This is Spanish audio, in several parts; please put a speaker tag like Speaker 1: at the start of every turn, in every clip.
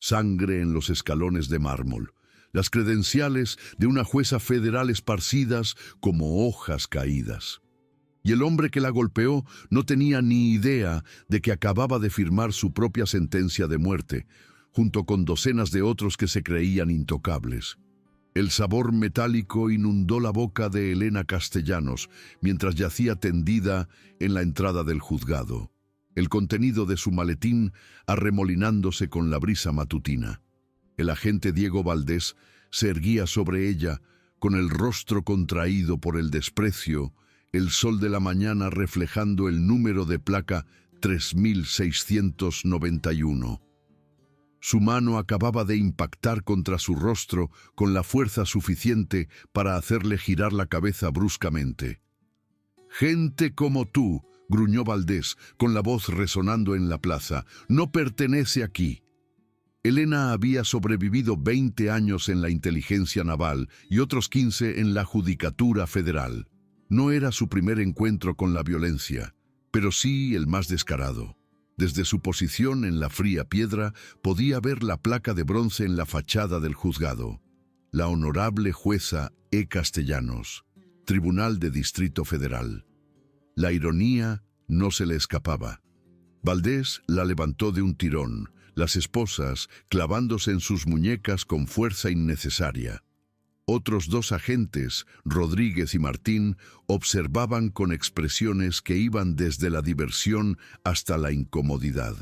Speaker 1: sangre en los escalones de mármol, las credenciales de una jueza federal esparcidas como hojas caídas. Y el hombre que la golpeó no tenía ni idea de que acababa de firmar su propia sentencia de muerte, junto con docenas de otros que se creían intocables. El sabor metálico inundó la boca de Elena Castellanos mientras yacía tendida en la entrada del juzgado, el contenido de su maletín arremolinándose con la brisa matutina. El agente Diego Valdés se erguía sobre ella, con el rostro contraído por el desprecio, el sol de la mañana reflejando el número de placa 3691. Su mano acababa de impactar contra su rostro con la fuerza suficiente para hacerle girar la cabeza bruscamente. «Gente como tú», gruñó Valdés, con la voz resonando en la plaza, «no pertenece aquí». Elena había sobrevivido 20 años en la inteligencia naval y otros 15 en la judicatura federal. No era su primer encuentro con la violencia, pero sí el más descarado. Desde su posición en la fría piedra podía ver la placa de bronce en la fachada del juzgado. La honorable jueza E. Castellanos, Tribunal de Distrito Federal. La ironía no se le escapaba. Valdés la levantó de un tirón, las esposas clavándose en sus muñecas con fuerza innecesaria. Otros dos agentes, Rodríguez y Martín, observaban con expresiones que iban desde la diversión hasta la incomodidad.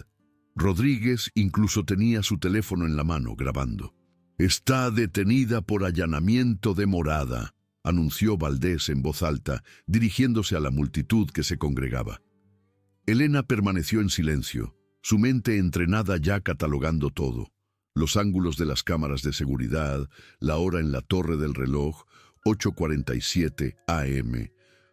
Speaker 1: Rodríguez incluso tenía su teléfono en la mano grabando. «Está detenida por allanamiento de morada», anunció Valdés en voz alta, dirigiéndose a la multitud que se congregaba. Elena permaneció en silencio, su mente entrenada ya catalogando todo. Los ángulos de las cámaras de seguridad, la hora en la torre del reloj, 8:47 AM,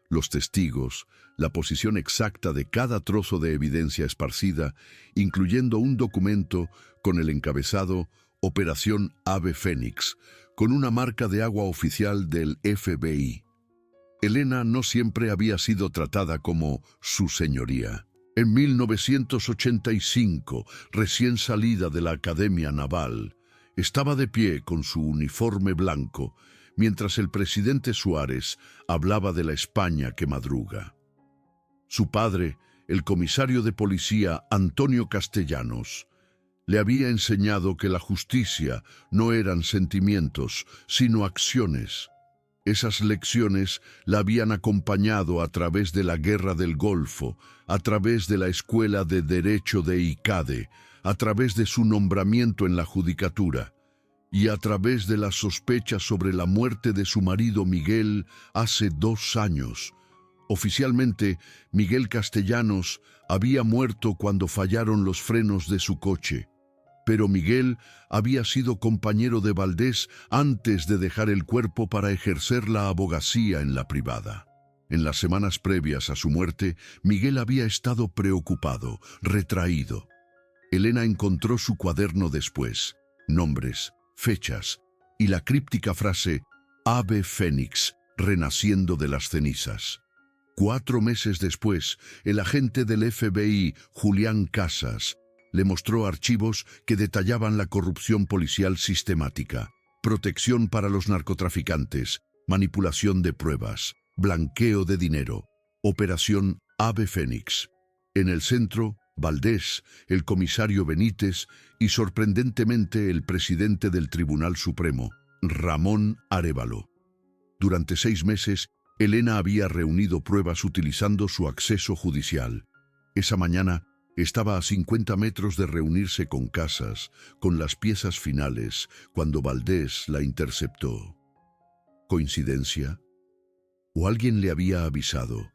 Speaker 1: los testigos, la posición exacta de cada trozo de evidencia esparcida, incluyendo un documento con el encabezado Operación Ave Fénix, con una marca de agua oficial del FBI. Elena no siempre había sido tratada como su señoría. En 1985, recién salida de la Academia Naval, estaba de pie con su uniforme blanco, mientras el presidente Suárez hablaba de la España que madruga. Su padre, el comisario de policía Antonio Castellanos, le había enseñado que la justicia no eran sentimientos, sino acciones. Esas lecciones la habían acompañado a través de la Guerra del Golfo, a través de la Escuela de Derecho de ICADE, a través de su nombramiento en la judicatura y a través de las sospechas sobre la muerte de su marido Miguel hace 2 años. Oficialmente, Miguel Castellanos había muerto cuando fallaron los frenos de su coche. Pero Miguel había sido compañero de Valdés antes de dejar el cuerpo para ejercer la abogacía en la privada. En las semanas previas a su muerte, Miguel había estado preocupado, retraído. Elena encontró su cuaderno después, nombres, fechas y la críptica frase «Ave Fénix, renaciendo de las cenizas». 4 meses después, el agente del FBI, Julián Casas, le mostró archivos que detallaban la corrupción policial sistemática, protección para los narcotraficantes, manipulación de pruebas, blanqueo de dinero, operación Ave Fénix. En el centro, Valdés, el comisario Benítez y sorprendentemente el presidente del Tribunal Supremo, Ramón Arévalo. Durante 6 meses, Elena había reunido pruebas utilizando su acceso judicial. Esa mañana, estaba a 50 metros de reunirse con Casas, con las piezas finales, cuando Valdés la interceptó. ¿Coincidencia? ¿O alguien le había avisado?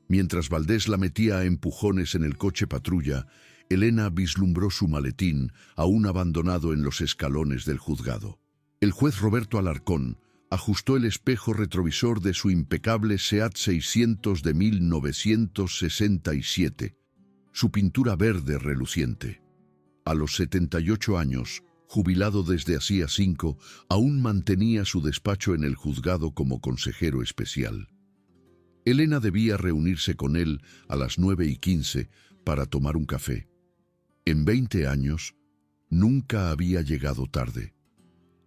Speaker 1: Mientras Valdés la metía a empujones en el coche patrulla, Elena vislumbró su maletín, aún abandonado en los escalones del juzgado. El juez Roberto Alarcón ajustó el espejo retrovisor de su impecable Seat 600 de 1967, su pintura verde reluciente. A los 78 años, jubilado desde hacía 5, aún mantenía su despacho en el juzgado como consejero especial. Elena debía reunirse con él a las 9:15 para tomar un café. En 20 años, Nunca había llegado tarde.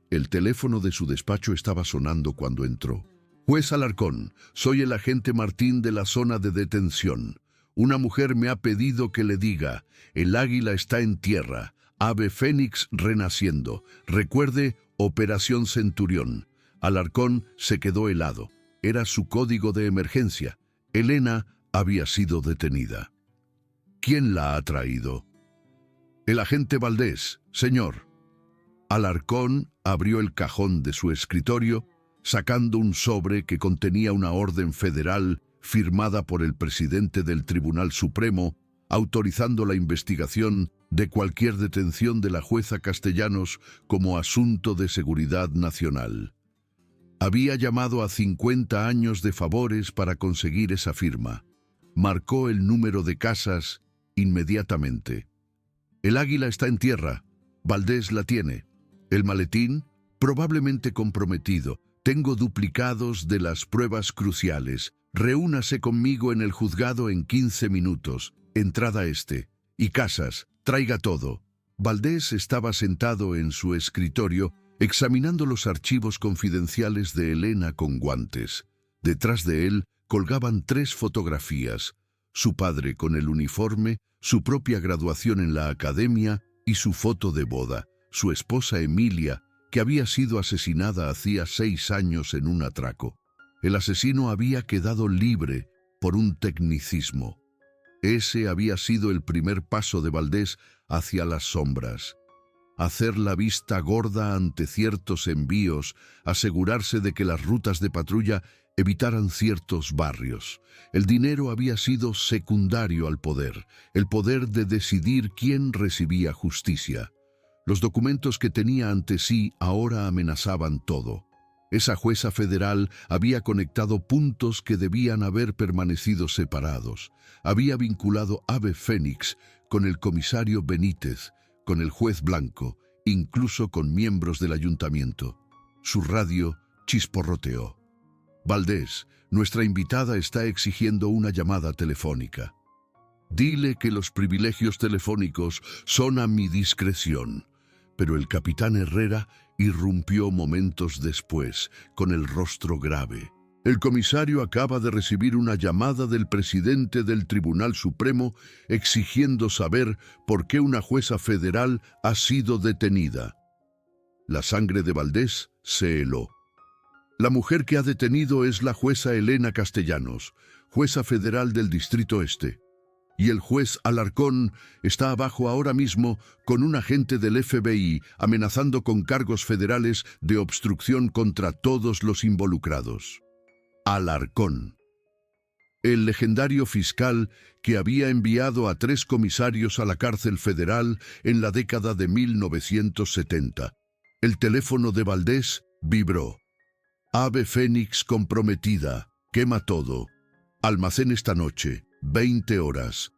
Speaker 1: El teléfono de su despacho estaba sonando cuando entró. Juez Alarcón, soy el agente Martín de la zona de detención. Una mujer me ha pedido que le diga, el águila está en tierra, ave fénix renaciendo. Recuerde, Operación Centurión. Alarcón se quedó helado. Era su código de emergencia. Elena había sido detenida. ¿Quién la ha traído? El agente Valdés, señor. Alarcón abrió el cajón de su escritorio, sacando un sobre que contenía una orden federal firmada por el presidente del Tribunal Supremo, autorizando la investigación de cualquier detención de la jueza Castellanos como asunto de seguridad nacional. Había llamado a 50 años de favores para conseguir esa firma. Marcó el número de casas inmediatamente. El águila está en tierra. Valdés la tiene. El maletín, probablemente comprometido. Tengo duplicados de las pruebas cruciales. Reúnase conmigo en el juzgado en 15 minutos. Entrada este. Y casas, traiga todo. Valdés estaba sentado en su escritorio, examinando los archivos confidenciales de Elena con guantes. Detrás de él colgaban 3 fotografías: su padre con el uniforme, su propia graduación en la academia y su foto de boda, su esposa Emilia, que había sido asesinada hacía 6 años en un atraco. El asesino había quedado libre por un tecnicismo. Ese había sido el primer paso de Valdés hacia las sombras. Hacer la vista gorda ante ciertos envíos, asegurarse de que las rutas de patrulla evitaran ciertos barrios. El dinero había sido secundario al poder, el poder de decidir quién recibía justicia. Los documentos que tenía ante sí ahora amenazaban todo. Esa jueza federal había conectado puntos que debían haber permanecido separados. Había vinculado Ave Fénix con el comisario Benítez, con el juez Blanco, incluso con miembros del ayuntamiento. Su radio chisporroteó. Valdés, nuestra invitada está exigiendo una llamada telefónica. Dile que los privilegios telefónicos son a mi discreción. Pero el capitán Herrera irrumpió momentos después, con el rostro grave. El comisario acaba de recibir una llamada del presidente del Tribunal Supremo exigiendo saber por qué una jueza federal ha sido detenida. La sangre de Valdés se heló. La mujer que ha detenido es la jueza Elena Castellanos, jueza federal del Distrito Este. Y el juez Alarcón está abajo ahora mismo con un agente del FBI amenazando con cargos federales de obstrucción contra todos los involucrados. Alarcón, el legendario fiscal que había enviado a 3 comisarios a la cárcel federal en la década de 1970. El teléfono de Valdés vibró. Ave Fénix comprometida, quema todo. Almacén esta noche. 20 horas.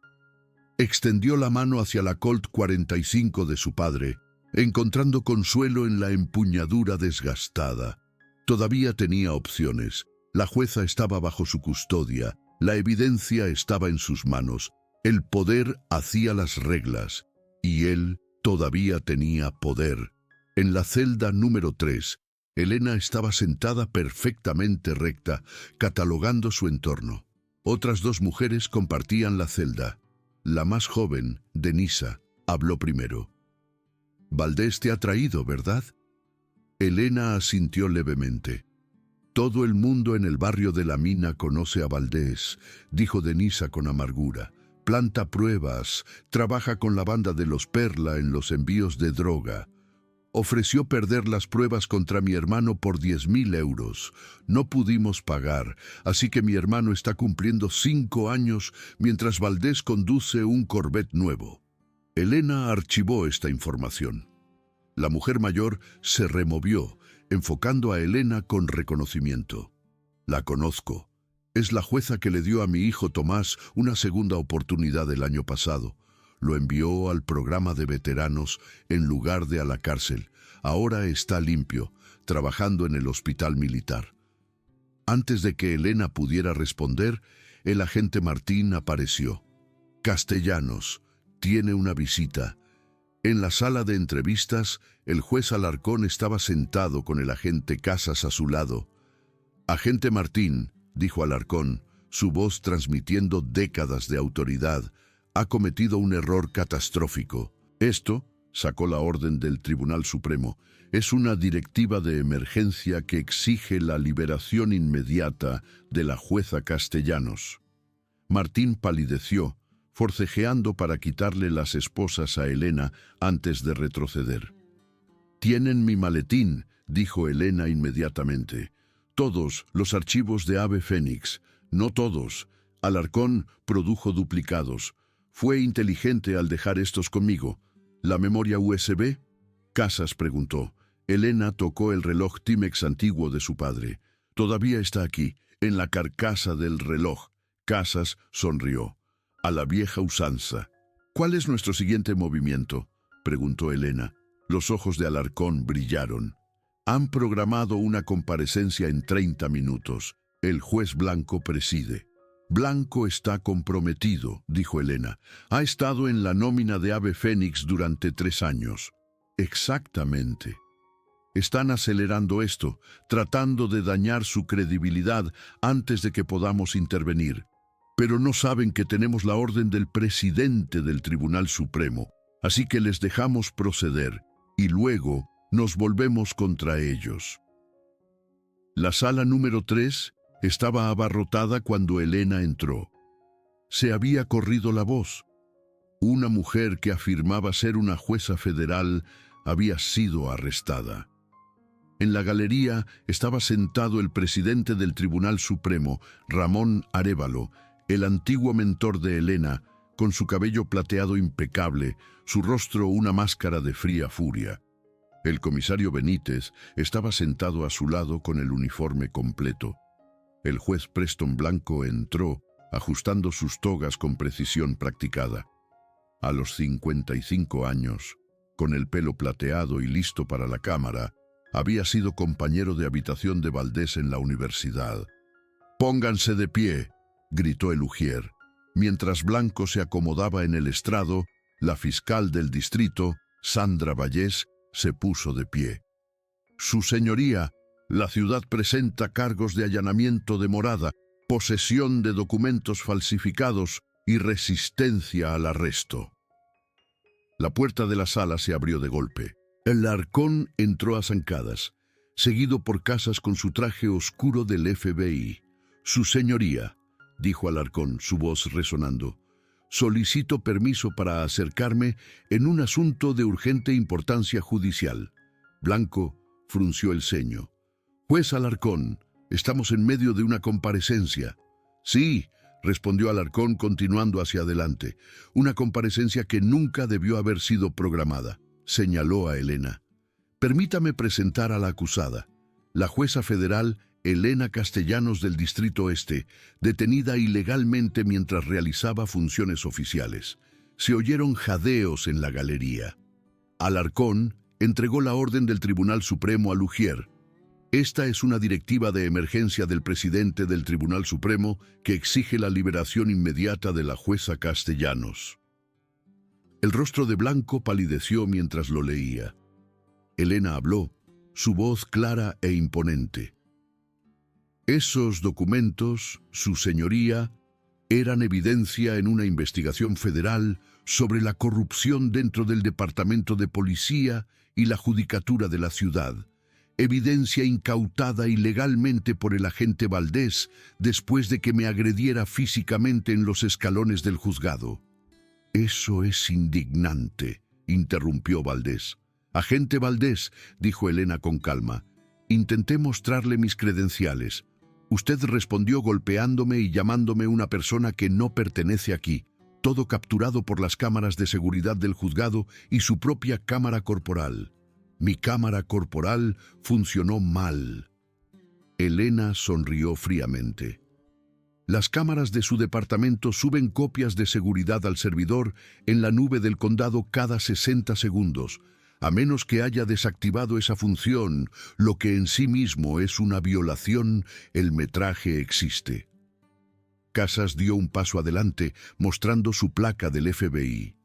Speaker 1: Extendió la mano hacia la Colt 45 de su padre, encontrando consuelo en la empuñadura desgastada. Todavía tenía opciones. La jueza estaba bajo su custodia. La evidencia estaba en sus manos. El poder hacía las reglas. Y él todavía tenía poder. En la celda número 3, Elena estaba sentada perfectamente recta, catalogando su entorno. Otras 2 mujeres compartían la celda. La más joven, Denisa, habló primero. Valdés te ha traído, ¿verdad? Elena asintió levemente. Todo el mundo en el barrio de la mina conoce a Valdés, dijo Denisa con amargura. Planta pruebas, trabaja con la banda de los Perla en los envíos de droga. Ofreció perder las pruebas contra mi hermano por 10.000 euros. No pudimos pagar, así que mi hermano está cumpliendo 5 años mientras Valdés conduce un Corvette nuevo. Elena archivó esta información. La mujer mayor se removió, enfocando a Elena con reconocimiento. La conozco. Es la jueza que le dio a mi hijo Tomás una segunda oportunidad el año pasado. Lo envió al programa de veteranos en lugar de a la cárcel. Ahora está limpio, trabajando en el hospital militar. Antes de que Elena pudiera responder, el agente Martín apareció. Castellanos, tiene una visita. En la sala de entrevistas, el juez Alarcón estaba sentado con el agente Casas a su lado. «Agente Martín», dijo Alarcón, su voz transmitiendo décadas de autoridad, «ha cometido un error catastrófico. Esto», sacó la orden del Tribunal Supremo, «es una directiva de emergencia que exige la liberación inmediata de la jueza Castellanos». Martín palideció, forcejeando para quitarle las esposas a Elena antes de retroceder. «Tienen mi maletín», dijo Elena inmediatamente. «Todos los archivos de Ave Fénix». «No todos». Alarcón produjo duplicados. «Fue inteligente al dejar estos conmigo». «¿La memoria USB?» Casas preguntó. Elena tocó el reloj Timex antiguo de su padre. «Todavía está aquí, en la carcasa del reloj». Casas sonrió. «A la vieja usanza». «¿Cuál es nuestro siguiente movimiento?», preguntó Elena. Los ojos de Alarcón brillaron. «Han programado una comparecencia en 30 minutos. El juez Blanco preside». «Blanco está comprometido», dijo Elena. «Ha estado en la nómina de Ave Fénix durante 3 años». «Exactamente. Están acelerando esto, tratando de dañar su credibilidad antes de que podamos intervenir. Pero no saben que tenemos la orden del presidente del Tribunal Supremo, así que les dejamos proceder y luego nos volvemos contra ellos». La sala número 3 estaba abarrotada cuando Elena entró. Se había corrido la voz. Una mujer que afirmaba ser una jueza federal había sido arrestada. En la galería estaba sentado el presidente del Tribunal Supremo, Ramón Arévalo, el antiguo mentor de Elena, con su cabello plateado impecable, su rostro una máscara de fría furia. El comisario Benítez estaba sentado a su lado con el uniforme completo. El juez Preston Blanco entró, ajustando sus togas con precisión practicada. A los 55 años, con el pelo plateado y listo para la cámara, había sido compañero de habitación de Valdés en la universidad. «Pónganse de pie», gritó el ujier. Mientras Blanco se acomodaba en el estrado, la fiscal del distrito, Sandra Vallés, se puso de pie. «Su señoría, la ciudad presenta cargos de allanamiento de morada, posesión de documentos falsificados y resistencia al arresto». La puerta de la sala se abrió de golpe. El Alarcón entró a zancadas, seguido por Casas con su traje oscuro del FBI. «Su señoría», dijo Alarcón, su voz resonando, «solicito permiso para acercarme en un asunto de urgente importancia judicial». Blanco frunció el ceño. «Juez Alarcón, estamos en medio de una comparecencia». «Sí», respondió Alarcón continuando hacia adelante, «una comparecencia que nunca debió haber sido programada», señaló a Elena. «Permítame presentar a la acusada, la jueza federal Elena Castellanos del Distrito Este, detenida ilegalmente mientras realizaba funciones oficiales». Se oyeron jadeos en la galería. Alarcón entregó la orden del Tribunal Supremo a Lugier. «Esta es una directiva de emergencia del presidente del Tribunal Supremo que exige la liberación inmediata de la jueza Castellanos». El rostro de Blanco palideció mientras lo leía. Elena habló, su voz clara e imponente. «Esos documentos, su señoría, eran evidencia en una investigación federal sobre la corrupción dentro del Departamento de Policía y la Judicatura de la ciudad. Evidencia incautada ilegalmente por el agente Valdés después de que me agrediera físicamente en los escalones del juzgado». «Eso es indignante», interrumpió Valdés. «Agente Valdés», dijo Elena con calma, «intenté mostrarle mis credenciales. Usted respondió golpeándome y llamándome una persona que no pertenece aquí, todo capturado por las cámaras de seguridad del juzgado y su propia cámara corporal. Mi cámara corporal funcionó mal». Elena sonrió fríamente. «Las cámaras de su departamento suben copias de seguridad al servidor en la nube del condado cada 60 segundos, a menos que haya desactivado esa función, lo que en sí mismo es una violación, el metraje existe». Casas dio un paso adelante, mostrando su placa del FBI.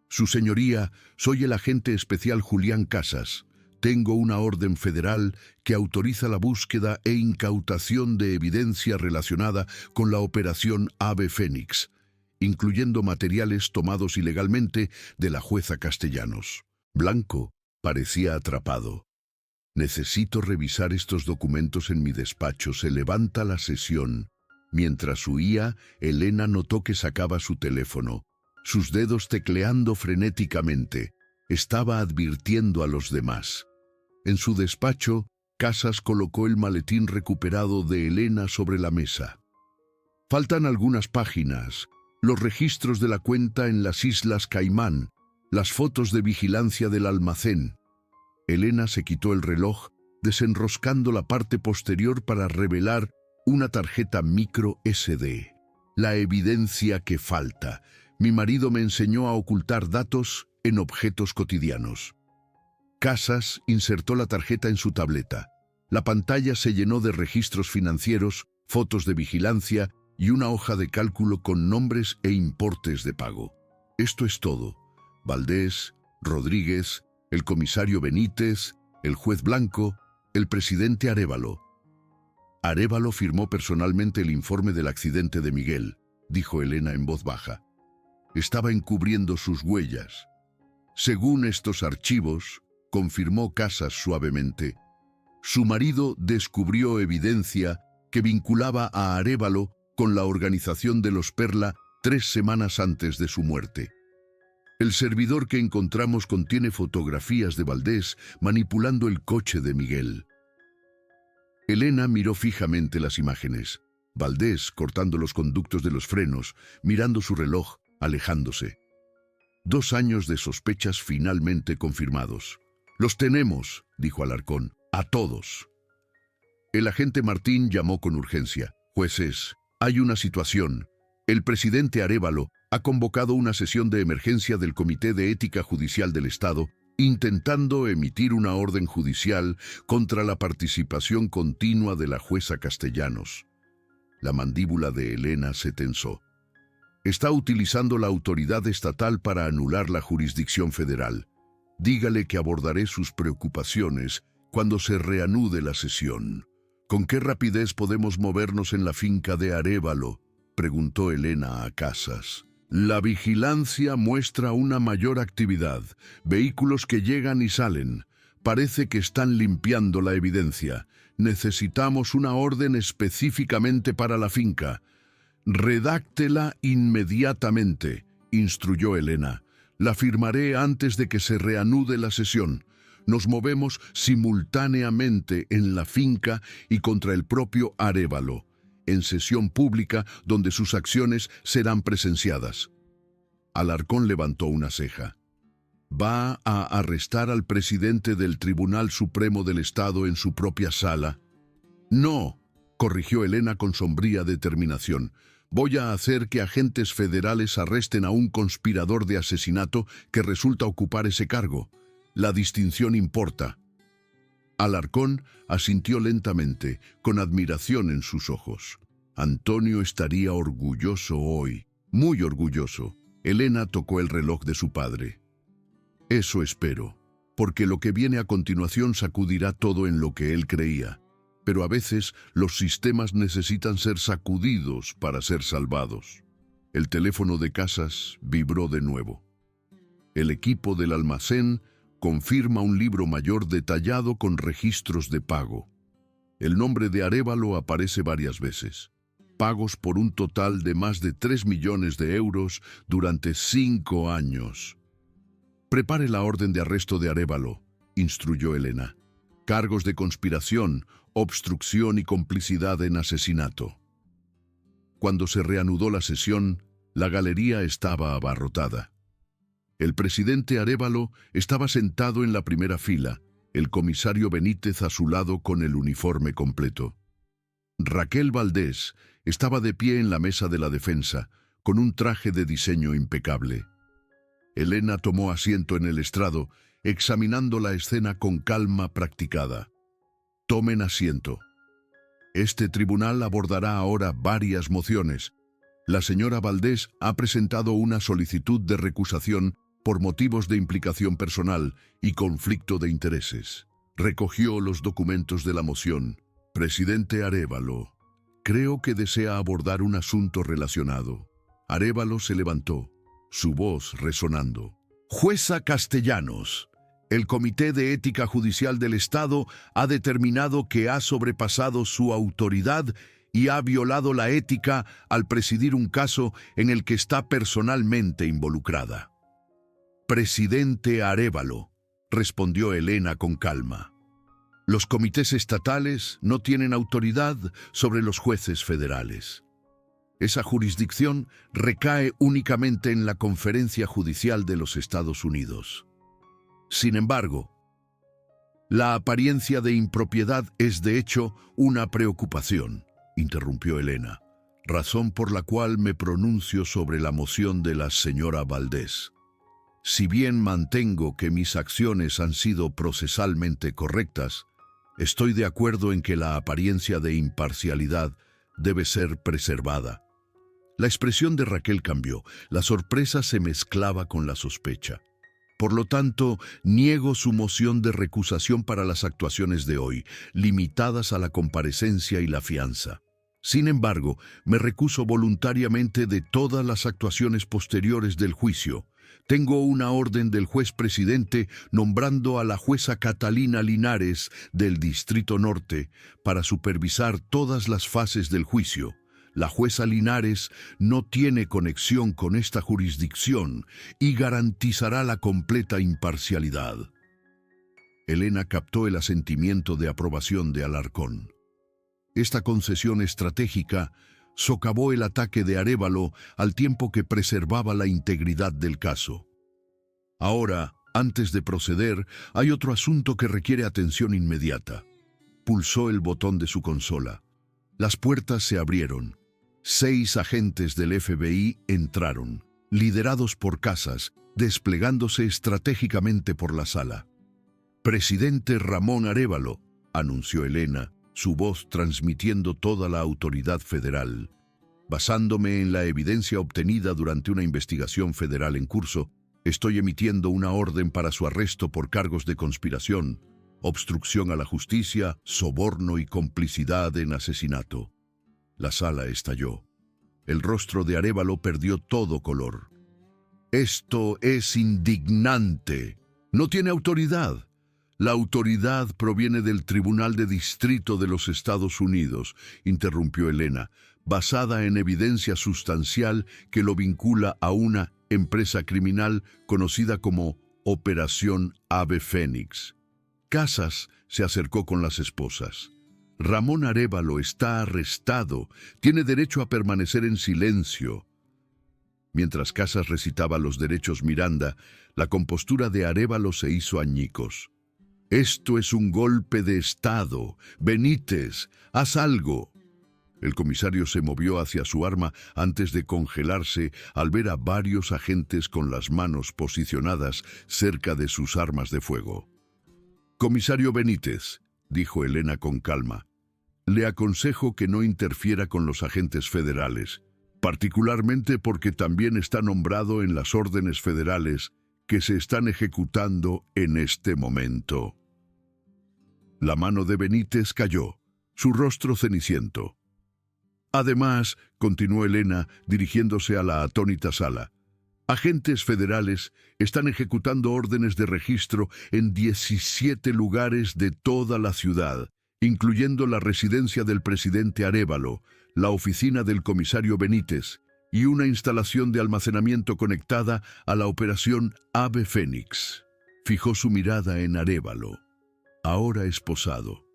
Speaker 1: Su señoría, soy el agente especial Julián Casas. Tengo una orden federal que autoriza la búsqueda e incautación de evidencia relacionada con la operación Ave Fénix, incluyendo materiales tomados ilegalmente de la jueza Castellanos. Blanco parecía atrapado. Necesito revisar estos documentos en mi despacho. Se levanta la sesión. Mientras huía, Elena notó que sacaba su teléfono, sus dedos tecleando frenéticamente. Estaba advirtiendo a los demás. En su despacho, Casas colocó el maletín recuperado de Elena sobre la mesa. Faltan algunas páginas, los registros de la cuenta en las Islas Caimán, las fotos de vigilancia del almacén. Elena se quitó el reloj, desenroscando la parte posterior para revelar una tarjeta micro SD. La evidencia que falta. Mi marido me enseñó a ocultar datos en objetos cotidianos. Casas insertó la tarjeta en su tableta. La pantalla se llenó de registros financieros, fotos de vigilancia y una hoja de cálculo con nombres e importes de pago. Esto es todo. Valdés, Rodríguez, el comisario Benítez, el juez Blanco, el presidente Arévalo. Arévalo firmó personalmente el informe del accidente de Miguel, dijo Elena en voz baja. Estaba encubriendo sus huellas. Según estos archivos, confirmó Casas suavemente, su marido descubrió evidencia que vinculaba a Arévalo con la organización de los Perla 3 semanas antes de su muerte. El servidor que encontramos contiene fotografías de Valdés manipulando el coche de Miguel. Elena miró fijamente las imágenes. Valdés cortando los conductos de los frenos, mirando su reloj, alejándose. 2 años de sospechas finalmente confirmados. «Los tenemos», dijo Alarcón, «a todos». El agente Martín llamó con urgencia. «Jueces, hay una situación. El presidente Arévalo ha convocado una sesión de emergencia del Comité de Ética Judicial del Estado, intentando emitir una orden judicial contra la participación continua de la jueza Castellanos». La mandíbula de Elena se tensó. «Está utilizando la autoridad estatal para anular la jurisdicción federal. Dígale que abordaré sus preocupaciones cuando se reanude la sesión». «¿Con qué rapidez podemos movernos en la finca de Arévalo?», preguntó Elena a Casas. «La vigilancia muestra una mayor actividad, vehículos que llegan y salen. Parece que están limpiando la evidencia. Necesitamos una orden específicamente para la finca». «Redáctela inmediatamente», instruyó Elena. «La firmaré antes de que se reanude la sesión. Nos movemos simultáneamente en la finca y contra el propio Arévalo, en sesión pública donde sus acciones serán presenciadas». Alarcón levantó una ceja. «¿Va a arrestar al presidente del Tribunal Supremo del Estado en su propia sala?» «No», corrigió Elena con sombría determinación. «Voy a hacer que agentes federales arresten a un conspirador de asesinato que resulta ocupar ese cargo. La distinción importa». Alarcón asintió lentamente, con admiración en sus ojos. Antonio estaría orgulloso hoy, muy orgulloso. Elena tocó el reloj de su padre. «Eso espero, porque lo que viene a continuación sacudirá todo en lo que él creía. Pero a veces los sistemas necesitan ser sacudidos para ser salvados». El teléfono de Casas vibró de nuevo. El equipo del almacén confirma un libro mayor detallado con registros de pago. El nombre de Arévalo aparece varias veces. Pagos por un total de más de 3 millones de euros durante 5 años. «Prepare la orden de arresto de Arévalo», instruyó Elena. «Cargos de conspiración, obstrucción y complicidad en asesinato». Cuando se reanudó la sesión, la galería estaba abarrotada. El presidente Arévalo estaba sentado en la primera fila, el comisario Benítez a su lado con el uniforme completo. Raquel Valdés estaba de pie en la mesa de la defensa, con un traje de diseño impecable. Elena tomó asiento en el estrado, examinando la escena con calma practicada. «Tomen asiento. Este tribunal abordará ahora varias mociones. La señora Valdés ha presentado una solicitud de recusación por motivos de implicación personal y conflicto de intereses. Recogió los documentos de la moción. Presidente Arévalo, creo que desea abordar un asunto relacionado. Arévalo se levantó, su voz resonando. Jueza Castellanos, el Comité de Ética Judicial del Estado ha determinado que ha sobrepasado su autoridad y ha violado la ética al presidir un caso en el que está personalmente involucrada. Presidente Arévalo, respondió Elena con calma. Los comités estatales no tienen autoridad sobre los jueces federales. Esa jurisdicción recae únicamente en la Conferencia Judicial de los Estados Unidos. Sin embargo, la apariencia de impropiedad es de hecho una preocupación, interrumpió Elena, razón por la cual me pronuncio sobre la moción de la señora Valdés. Si bien mantengo que mis acciones han sido procesalmente correctas, estoy de acuerdo en que la apariencia de imparcialidad debe ser preservada. La expresión de Raquel cambió. La sorpresa se mezclaba con la sospecha. Por lo tanto, niego su moción de recusación para las actuaciones de hoy, limitadas a la comparecencia y la fianza. Sin embargo, me recuso voluntariamente de todas las actuaciones posteriores del juicio. Tengo una orden del juez presidente nombrando a la jueza Catalina Linares del Distrito Norte para supervisar todas las fases del juicio. La jueza Linares no tiene conexión con esta jurisdicción y garantizará la completa imparcialidad. Elena captó el asentimiento de aprobación de Alarcón. Esta concesión estratégica socavó el ataque de Arévalo al tiempo que preservaba la integridad del caso. Ahora, antes de proceder, hay otro asunto que requiere atención inmediata. Pulsó el botón de su consola. Las puertas se abrieron. 6 agentes del FBI entraron, liderados por Casas, desplegándose estratégicamente por la sala. Presidente Ramón Arévalo, anunció Elena, su voz transmitiendo toda la autoridad federal. Basándome en la evidencia obtenida durante una investigación federal en curso, estoy emitiendo una orden para su arresto por cargos de conspiración, obstrucción a la justicia, soborno y complicidad en asesinato. La sala estalló. El rostro de Arévalo perdió todo color. Esto es indignante. No tiene autoridad. La autoridad proviene del Tribunal de Distrito de los Estados Unidos, interrumpió Elena, basada en evidencia sustancial que lo vincula a una empresa criminal conocida como Operación Ave Fénix. Casas se acercó con las esposas. Ramón Arévalo está arrestado. Tiene derecho a permanecer en silencio. Mientras Casas recitaba los derechos Miranda, la compostura de Arévalo se hizo añicos. Esto es un golpe de Estado. Benítez, haz algo. El comisario se movió hacia su arma antes de congelarse al ver a varios agentes con las manos posicionadas cerca de sus armas de fuego. Comisario Benítez, dijo Elena con calma, le aconsejo que no interfiera con los agentes federales, particularmente porque también está nombrado en las órdenes federales que se están ejecutando en este momento. La mano de Benítez cayó, su rostro ceniciento. Además, continuó Elena, dirigiéndose a la atónita sala, agentes federales están ejecutando órdenes de registro en 17 lugares de toda la ciudad, incluyendo la residencia del presidente Arévalo, la oficina del comisario Benítez y una instalación de almacenamiento conectada a la operación Ave Fénix. Fijó su mirada en Arévalo, ahora esposado.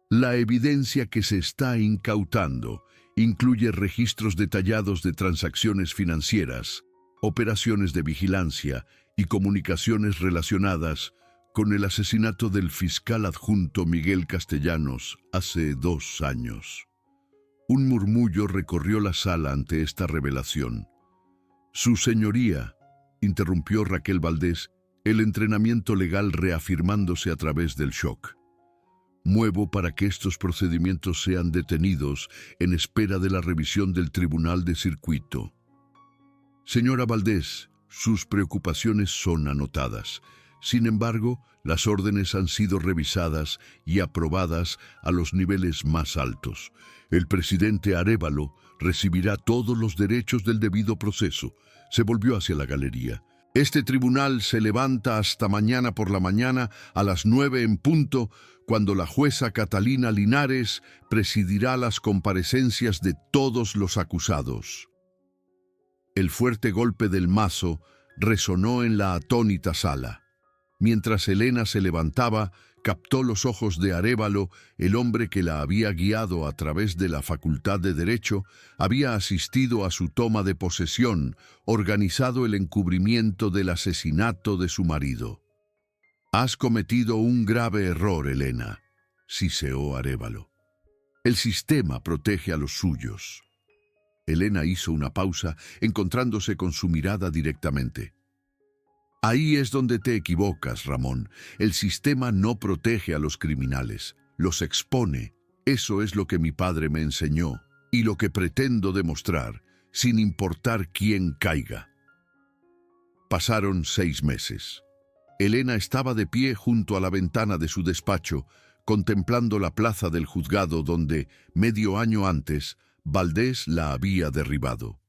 Speaker 1: La evidencia que se está incautando incluye registros detallados de transacciones financieras, operaciones de vigilancia y comunicaciones relacionadas con el asesinato del fiscal adjunto Miguel Castellanos hace 2 años. Un murmullo recorrió la sala ante esta revelación. Su señoría, interrumpió Raquel Valdés, el entrenamiento legal reafirmándose a través del shock. Muevo para que estos procedimientos sean detenidos en espera de la revisión del Tribunal de Circuito. Señora Valdés, Sus preocupaciones son anotadas. Sin embargo, las órdenes han sido revisadas y aprobadas a los niveles más altos. El presidente Arévalo recibirá todos los derechos del debido proceso. Se volvió hacia la galería. Este tribunal se levanta hasta mañana por la mañana a las 9 en punto, cuando la jueza Catalina Linares presidirá las comparecencias de todos los acusados. El fuerte golpe del mazo resonó en la atónita sala. Mientras Elena se levantaba, captó los ojos de Arévalo, el hombre que la había guiado a través de la Facultad de Derecho, había asistido a su toma de posesión, organizado el encubrimiento del asesinato de su marido. «Has cometido un grave error, Elena», siseó Arévalo. «El sistema protege a los suyos». Elena hizo una pausa, encontrándose con su mirada directamente. «Ahí es donde te equivocas, Ramón. El sistema no protege a los criminales, los expone. Eso es lo que mi padre me enseñó y lo que pretendo demostrar, sin importar quién caiga». Pasaron 6 meses. Elena estaba de pie junto a la ventana de su despacho, contemplando la plaza del juzgado donde, medio año antes, Valdés la había derribado.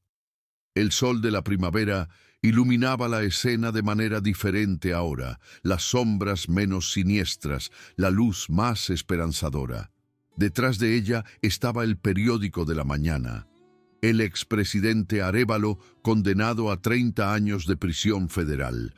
Speaker 1: El sol de la primavera iluminaba la escena de manera diferente ahora, las sombras menos siniestras, la luz más esperanzadora. Detrás de ella estaba el periódico de la mañana. El expresidente Arévalo condenado a 30 años de prisión federal.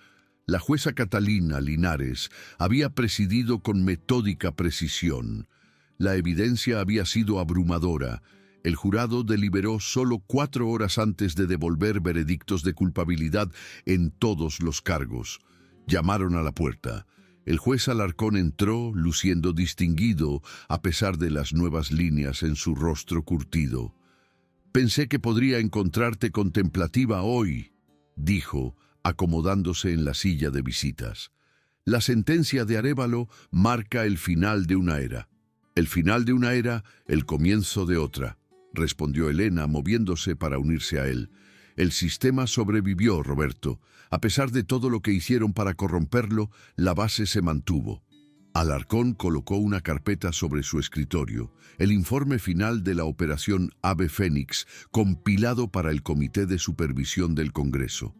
Speaker 1: La jueza Catalina Linares había presidido con metódica precisión. La evidencia había sido abrumadora. El jurado deliberó solo 4 horas antes de devolver veredictos de culpabilidad en todos los cargos. Llamaron a la puerta. El juez Alarcón entró, luciendo distinguido, a pesar de las nuevas líneas en su rostro curtido. «Pensé que podría encontrarte contemplativa hoy», dijo, acomodándose en la silla de visitas. «La sentencia de Arévalo marca el final de una era. El final de una era, el comienzo de otra», respondió Elena, moviéndose para unirse a él. «El sistema sobrevivió, Roberto. A pesar de todo lo que hicieron para corromperlo, la base se mantuvo». Alarcón colocó una carpeta sobre su escritorio, el informe final de la operación Ave Fénix, compilado para el Comité de Supervisión del Congreso.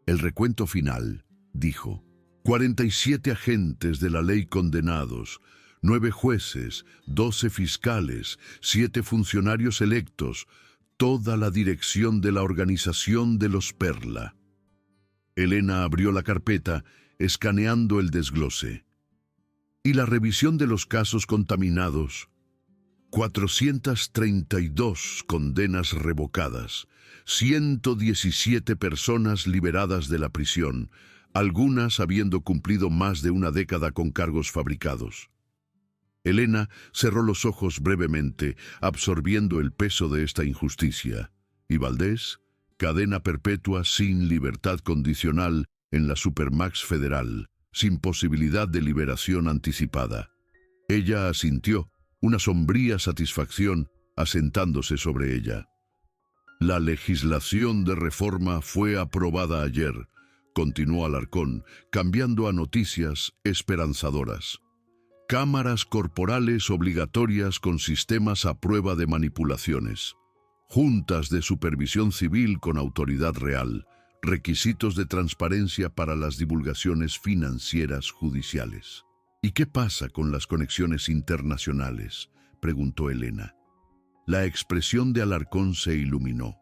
Speaker 1: «El recuento final», dijo. 47 agentes de la ley condenados, 9 jueces, 12 fiscales, 7 funcionarios electos, toda la dirección de la organización de los Perla. Elena abrió la carpeta, escaneando el desglose. «Y la revisión de los casos contaminados. 432 condenas revocadas, 117 personas liberadas de la prisión, algunas habiendo cumplido más de una década con cargos fabricados». Elena cerró los ojos brevemente, absorbiendo el peso de esta injusticia. ¿Y Valdés? Cadena perpetua sin libertad condicional en la Supermax Federal, sin posibilidad de liberación anticipada. Ella asintió, una sombría satisfacción asentándose sobre ella. «La legislación de reforma fue aprobada ayer», continuó Alarcón, cambiando a noticias esperanzadoras. «Cámaras corporales obligatorias con sistemas a prueba de manipulaciones. Juntas de supervisión civil con autoridad real. Requisitos de transparencia para las divulgaciones financieras judiciales». «¿Y qué pasa con las conexiones internacionales?», preguntó Elena. La expresión de Alarcón se iluminó.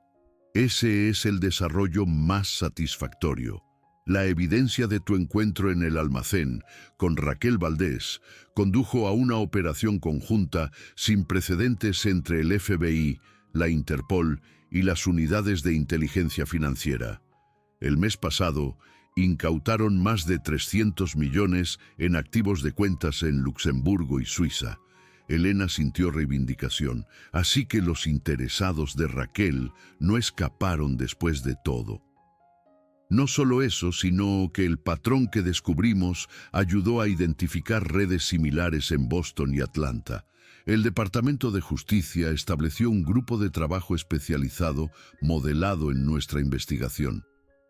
Speaker 1: «Ese es el desarrollo más satisfactorio. La evidencia de tu encuentro en el almacén con Raquel Valdés condujo a una operación conjunta sin precedentes entre el FBI, la Interpol y las unidades de inteligencia financiera. El mes pasado, incautaron más de 300 millones en activos de cuentas en Luxemburgo y Suiza». Elena sintió reivindicación. Así que los interesados de Raquel no escaparon después de todo. No solo eso, sino que el patrón que descubrimos ayudó a identificar redes similares en Boston y Atlanta. El Departamento de Justicia estableció un grupo de trabajo especializado modelado en nuestra investigación.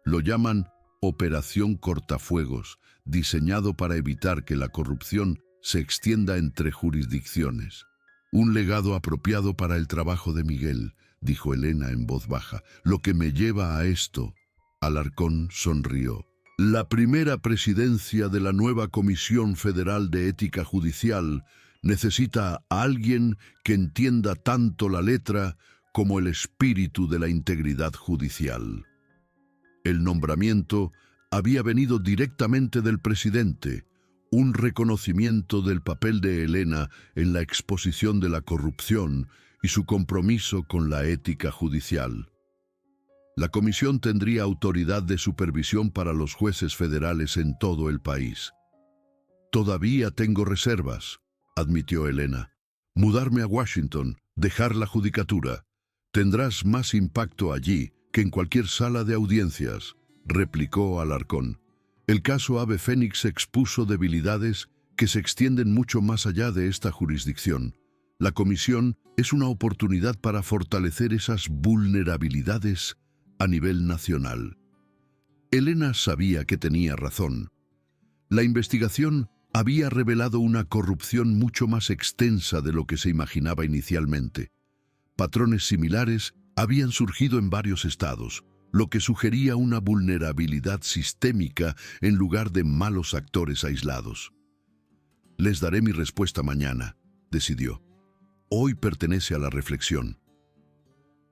Speaker 1: Lo llaman Operación Cortafuegos, diseñado para evitar que la corrupción se extienda entre jurisdicciones. Un legado apropiado para el trabajo de Miguel, dijo Elena en voz baja. Lo que me lleva a esto. Alarcón sonrió. La primera presidencia de la nueva Comisión Federal de Ética Judicial necesita a alguien que entienda tanto la letra como el espíritu de la integridad judicial. El nombramiento había venido directamente del presidente, un reconocimiento del papel de Elena en la exposición de la corrupción y su compromiso con la ética judicial. La comisión tendría autoridad de supervisión para los jueces federales en todo el país. Todavía tengo reservas, admitió Elena. Mudarme a Washington, dejar la judicatura. Tendrás más impacto allí que en cualquier sala de audiencias, replicó Alarcón. El caso Ave Fénix expuso debilidades que se extienden mucho más allá de esta jurisdicción. La comisión es una oportunidad para fortalecer esas vulnerabilidades a nivel nacional. Elena sabía que tenía razón. La investigación había revelado una corrupción mucho más extensa de lo que se imaginaba inicialmente. Patrones similares habían surgido en varios estados, lo que sugería una vulnerabilidad sistémica en lugar de malos actores aislados. Les daré mi respuesta mañana, decidió. Hoy pertenece a la reflexión.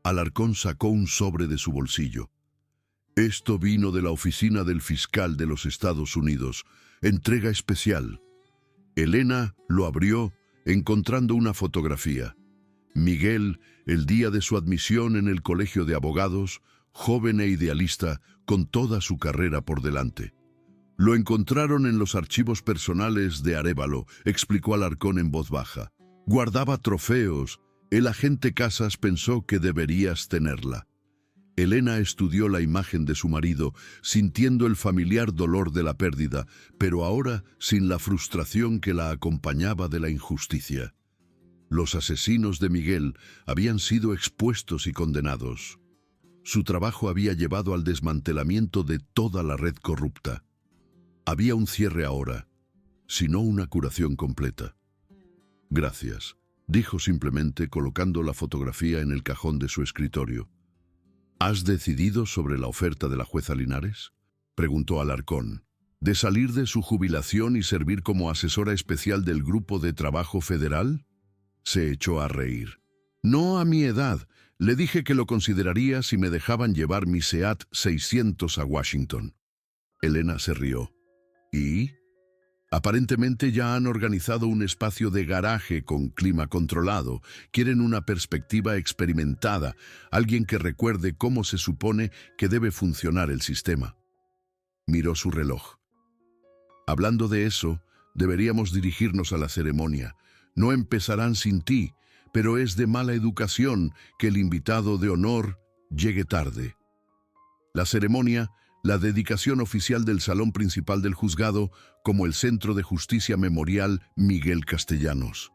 Speaker 1: Alarcón sacó un sobre de su bolsillo. Esto vino de la oficina del fiscal de los Estados Unidos. Entrega especial. Elena lo abrió, encontrando una fotografía. Miguel, el día de su admisión en el colegio de abogados, joven e idealista, con toda su carrera por delante. Lo encontraron en los archivos personales de Arévalo, explicó Alarcón en voz baja. Guardaba trofeos. El agente Casas pensó que deberías tenerla. Elena estudió la imagen de su marido, sintiendo el familiar dolor de la pérdida, pero ahora sin la frustración que la acompañaba de la injusticia. Los asesinos de Miguel habían sido expuestos y condenados. Su trabajo había llevado al desmantelamiento de toda la red corrupta. Había un cierre ahora, si no una curación completa. Gracias, dijo simplemente colocando la fotografía en el cajón de su escritorio. ¿Has decidido sobre la oferta de la jueza Linares?, preguntó Alarcón. ¿De salir de su jubilación y servir como asesora especial del Grupo de Trabajo Federal? Se echó a reír. No a mi edad. Le dije que lo consideraría si me dejaban llevar mi SEAT 600 a Washington. Elena se rió. ¿Y? Aparentemente ya han organizado un espacio de garaje con clima controlado. Quieren una perspectiva experimentada, alguien que recuerde cómo se supone que debe funcionar el sistema. Miró su reloj. Hablando de eso, deberíamos dirigirnos a la ceremonia. No empezarán sin ti, pero es de mala educación que el invitado de honor llegue tarde. La ceremonia, la dedicación oficial del salón principal del juzgado como el Centro de Justicia Memorial Miguel Castellanos.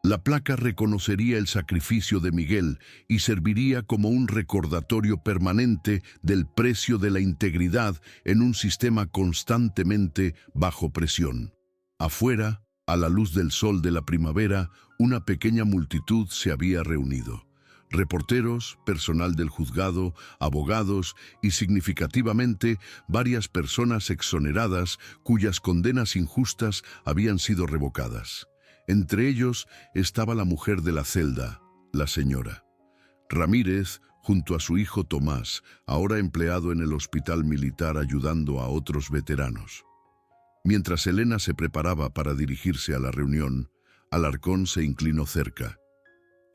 Speaker 1: La placa reconocería el sacrificio de Miguel y serviría como un recordatorio permanente del precio de la integridad en un sistema constantemente bajo presión. Afuera, a la luz del sol de la primavera, una pequeña multitud se había reunido. Reporteros, personal del juzgado, abogados y, significativamente, varias personas exoneradas cuyas condenas injustas habían sido revocadas. Entre ellos estaba la mujer de la celda, la señora Ramírez, junto a su hijo Tomás, ahora empleado en el hospital militar ayudando a otros veteranos. Mientras Elena se preparaba para dirigirse a la reunión, Alarcón se inclinó cerca.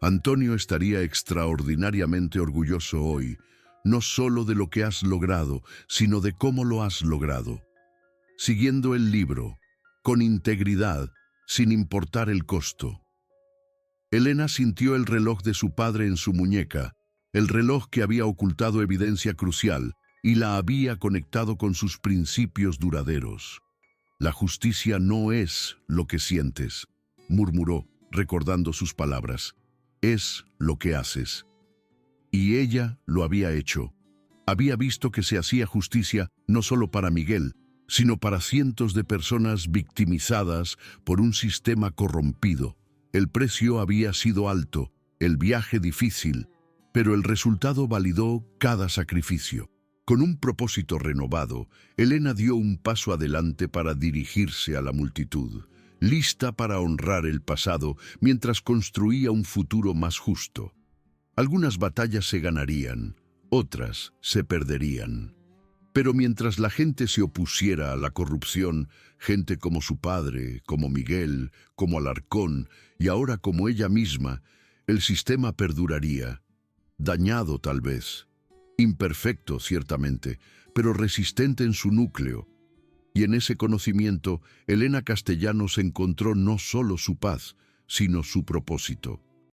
Speaker 1: Antonio estaría extraordinariamente orgulloso hoy, no solo de lo que has logrado, sino de cómo lo has logrado. Siguiendo el libro, con integridad, sin importar el costo. Elena sintió el reloj de su padre en su muñeca, el reloj que había ocultado evidencia crucial y la había conectado con sus principios duraderos. La justicia no es lo que sientes, murmuró, recordando sus palabras. Es lo que haces. Y ella lo había hecho. Había visto que se hacía justicia no solo para Miguel, sino para cientos de personas victimizadas por un sistema corrompido. El precio había sido alto, el viaje difícil, pero el resultado validó cada sacrificio. Con un propósito renovado, Elena dio un paso adelante para dirigirse a la multitud, lista para honrar el pasado mientras construía un futuro más justo. Algunas batallas se ganarían, otras se perderían. Pero mientras la gente se opusiera a la corrupción, gente como su padre, como Miguel, como Alarcón y ahora como ella misma, el sistema perduraría, dañado tal vez, imperfecto ciertamente, pero resistente en su núcleo. Y en ese conocimiento, Elena Castellanos encontró no solo su paz, sino su propósito.